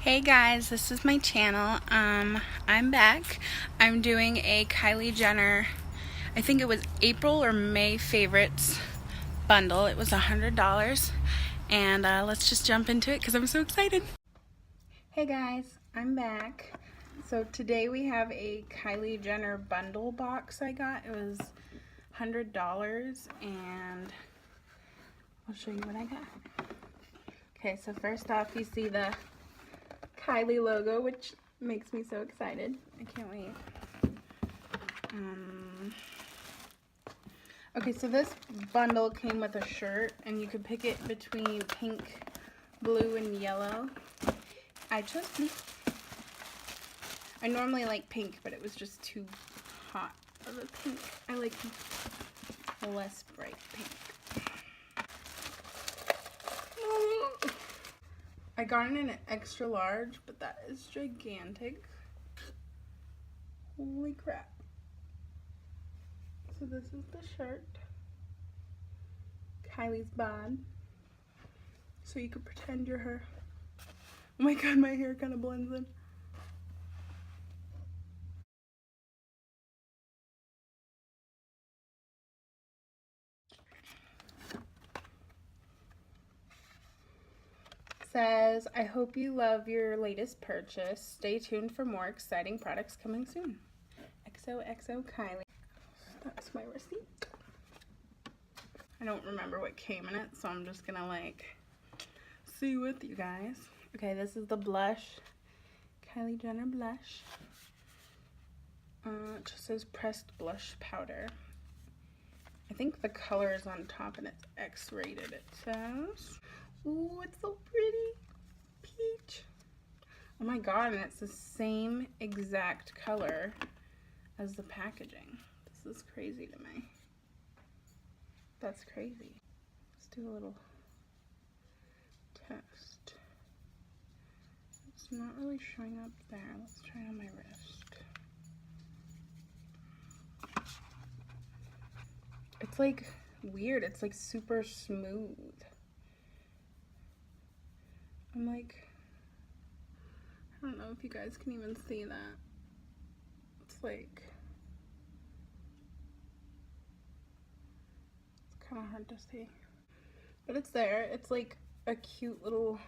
Hey guys, this is my channel. I'm back. I'm doing a Kylie Jenner, I think it was April or May favorites bundle. It was $100, and let's just jump into it because I'm so excited. Hey guys, I'm back. So today we have a Kylie Jenner bundle box I got. It was $100, and I'll show you what I got. Okay, so first off you see the Kylie logo, which makes me so excited. I can't wait. Okay, so this bundle came with a shirt, and you could pick it between pink, blue, and yellow. I chose pink. I normally like pink, but it was just too hot of a pink. I like less bright pink. I got it in an extra large, but that is gigantic. Holy crap. So this is the shirt. Kylie's bod. So you could pretend you're her. Oh my god, my hair kind of blends in. Says, I hope you love your latest purchase. Stay tuned for more exciting products coming soon. XOXO Kylie. That's my receipt. I don't remember what came in it, so I'm just gonna see with you guys. Okay, this is the blush. Kylie Jenner blush. It just says pressed blush powder. I think the color is on top and it's X-rated, it says. Ooh, it's so pretty. Peach. Oh my god, and it's the same exact color as the packaging. This is crazy to me. That's crazy. Let's do a little test. It's not really showing up there. Let's try it on my wrist. It's like weird. It's like super smooth. I'm like, I don't know if you guys can even see that. It's like, it's kind of hard to see. But it's there. It's like a cute little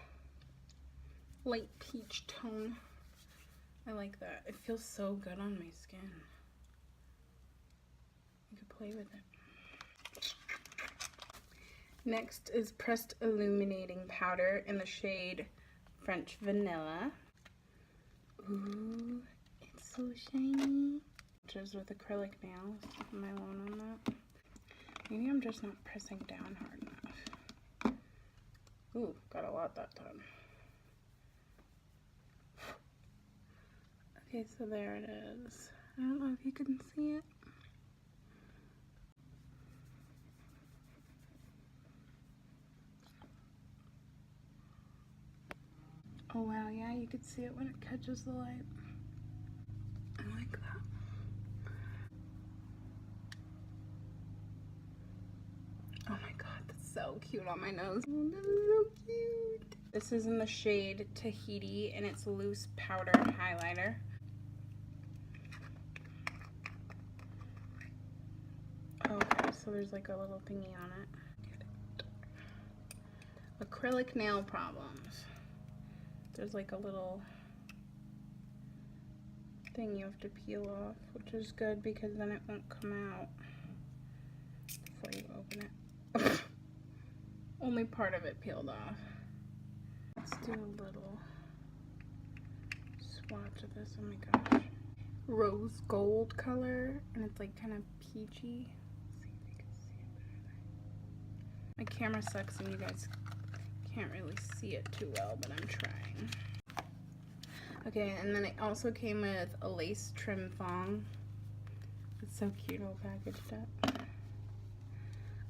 light peach tone. I like that. It feels so good on my skin. You could play with it. Next is pressed illuminating powder in the shade French Vanilla. Ooh, it's so shiny. Just with acrylic nails. Am I alone on that? Maybe I'm just not pressing down hard enough. Ooh, got a lot that time. Okay, so there it is. I don't know if you can see it. Oh wow, yeah, you could see it when it catches the light. I like that. Oh my god, that's so cute on my nose. Oh, this is so cute. This is in the shade Tahiti, and it's loose powder highlighter. Okay, so there's like a little thingy on it. Acrylic nail problems. There's like a little thing you have to peel off, which is good because then it won't come out before you open it. Only part of it peeled off. Let's do a little swatch of this. Oh my gosh. Rose gold color, and it's like kind of peachy. Let's see if you can see it better there. My camera sucks and you guys can't really see it too well, but I'm trying. Okay, and then it also came with a lace trim thong. It's so cute, all packaged up.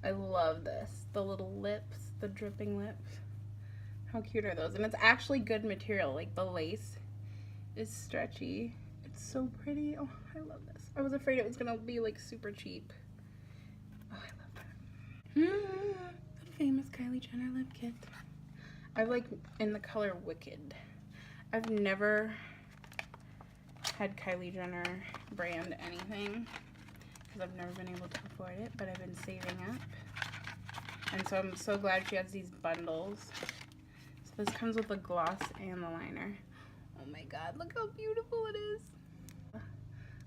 I love this. The little lips, the dripping lips. How cute are those? And it's actually good material. Like the lace is stretchy. It's so pretty. Oh, I love this. I was afraid it was gonna be like super cheap. Oh, I love that. The famous Kylie Jenner lip kit. I like in the color Wicked. I've never had Kylie Jenner brand anything because I've never been able to afford it, but I've been saving up. And so I'm so glad she has these bundles. So this comes with the gloss and the liner. Oh my god, look how beautiful it is.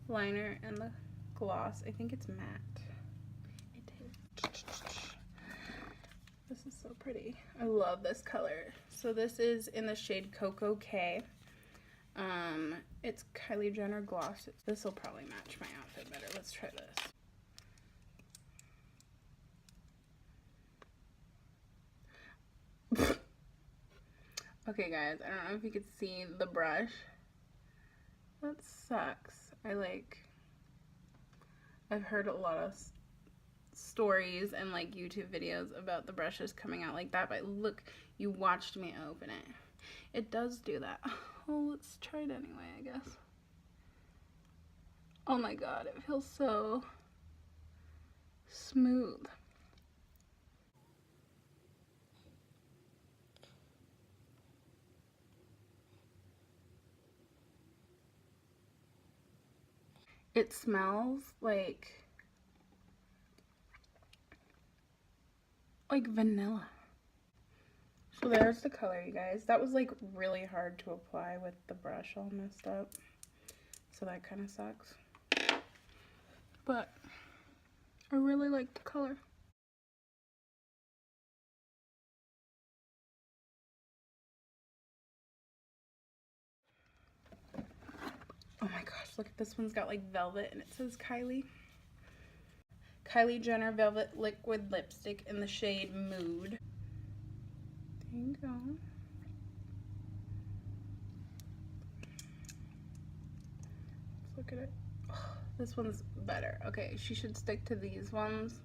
Liner and the gloss. I think it's matte. It is. This is so pretty. I love this color. So this is in the shade Cocoa K. It's Kylie Jenner gloss. This will probably match my outfit better. Let's try this. Okay guys, I don't know if you could see the brush. That sucks. I've heard a lot of stories and like YouTube videos about the brushes coming out like that, but look, you watched me open it. It does do that. Oh, let's try it anyway, I guess. Oh my god, it feels so smooth. It smells like vanilla. So there's the color, you guys. That was like really hard to apply with the brush all messed up. So that kind of sucks. But I really like the color. Oh my gosh, look at this one's got like velvet and it says Kylie. Kylie Jenner Velvet Liquid Lipstick in the shade Mood. There you go. Let's look at it. Oh, this one's better. Okay, she should stick to these ones,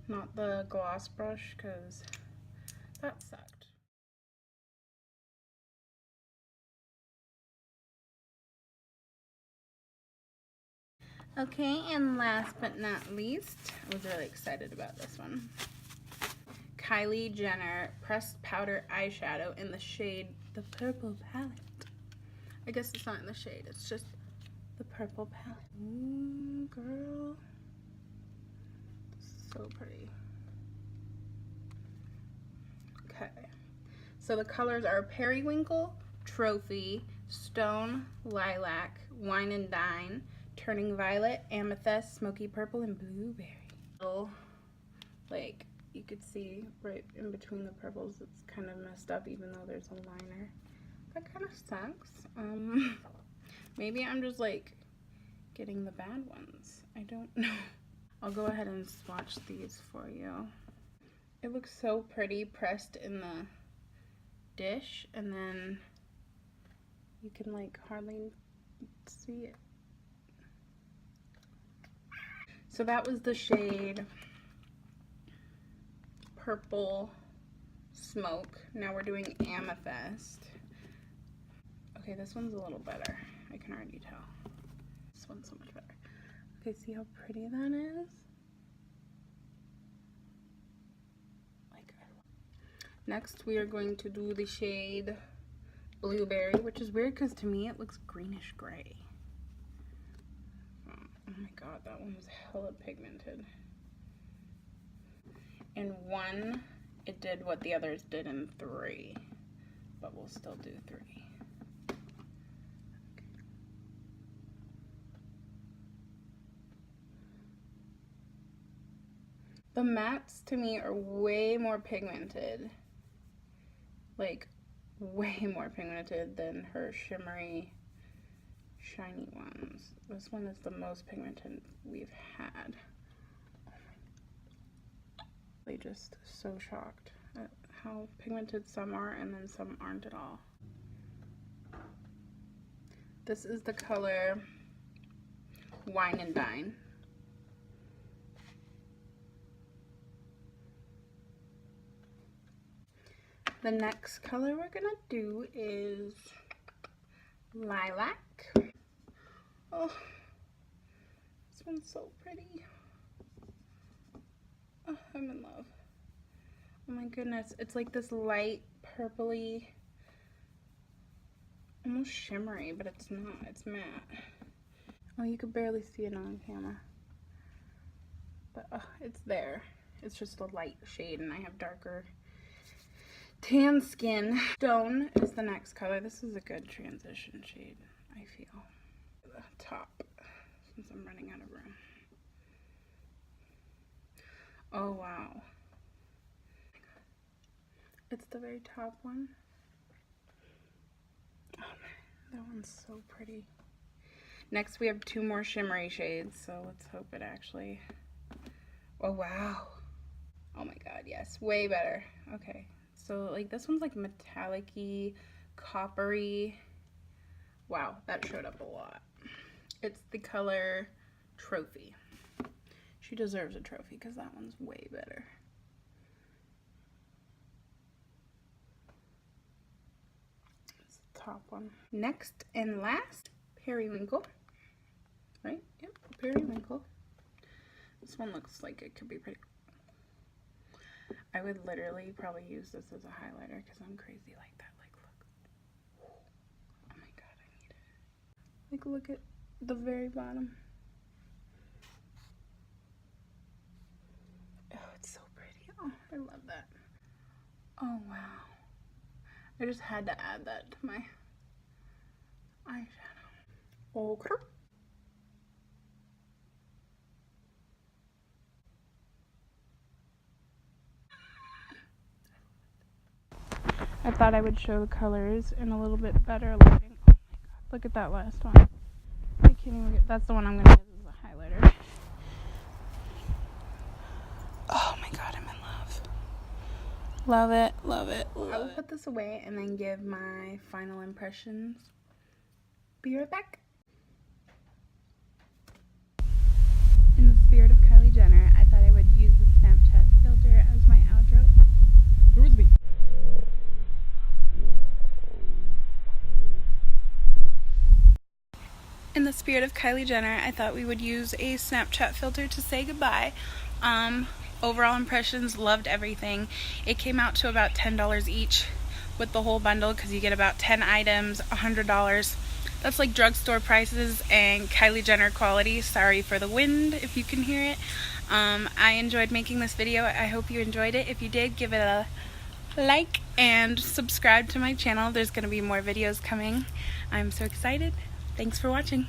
not the gloss brush, because that sucked. Okay, and last but not least, I was really excited about this one. Kylie Jenner Pressed Powder Eyeshadow in the shade The Purple Palette. I guess it's not in the shade, it's just the purple palette. Ooh, girl. So pretty. Okay. So the colors are Periwinkle, Trophy, Stone, Lilac, Wine and Dine, Turning Violet, Amethyst, Smoky Purple, and Blueberry. So, like, you could see right in between the purples, it's kind of messed up even though there's a liner. That kind of sucks. Maybe I'm just like getting the bad ones. I don't know. I'll go ahead and swatch these for you. It looks so pretty pressed in the dish, and then you can like hardly see it. So that was the shade Purple Smoke. Now we're doing Amethyst. Okay, this one's a little better. I can already tell. This one's so much better. Okay, see how pretty that is? Next, we are going to do the shade Blueberry, which is weird because to me it looks greenish gray. Oh my god, that one was hella pigmented. In 1, it did what the others did in 3, but we'll still do 3. The mattes to me are way more pigmented. Like, way more pigmented than her shimmery, shiny ones. This one is the most pigmented we've had. They just so shocked at how pigmented some are and then some aren't at all. This is the color Wine and Dine. The next color we're gonna do is Lilac. Oh, this one's so pretty. Oh, I'm in love. Oh my goodness, it's like this light purpley almost shimmery, but it's not. It's matte. Oh, you could barely see it on camera. But it's there. It's just a light shade, and I have darker tan skin. Stone is the next color. This is a good transition shade, I feel. The top, since I'm running out of room. Oh, wow. It's the very top one. Oh, man, that one's so pretty. Next, we have 2 more shimmery shades, so let's hope it actually... Oh, wow. Oh my god, yes. Way better. Okay. So, like, this one's, like, metallic-y, coppery. Wow, that showed up a lot. It's the color Trophy. She deserves a trophy because that one's way better. That's the top one. Next and last, Periwinkle. Right? Yep, Periwinkle. This one looks like it could be pretty. I would literally probably use this as a highlighter because I'm crazy like that. Like, look. Oh my god, I need it. Like, look at the very bottom. Oh, it's so pretty. Oh, I love that. Oh, wow. I just had to add that to my eyeshadow. Okay. I thought I would show the colors in a little bit better lighting. Oh my god, look at that last one. I can't even get, that's the one I'm going to use as a highlighter. Oh my god, I'm in love. Love it, love it, love it. I will put this away and then give my final impressions. Be right back. In the spirit of Kylie Jenner, I thought I would use the Snapchat filter as my outro. Where was me? In the spirit of Kylie Jenner, I thought we would use a Snapchat filter to say goodbye. Overall impressions, loved everything. It came out to about $10 each with the whole bundle because you get about 10 items, $100. That's like drugstore prices and Kylie Jenner quality. Sorry for the wind if you can hear it. I enjoyed making this video. I hope you enjoyed it. If you did, give it a like and subscribe to my channel. There's going to be more videos coming. I'm so excited. Thanks for watching.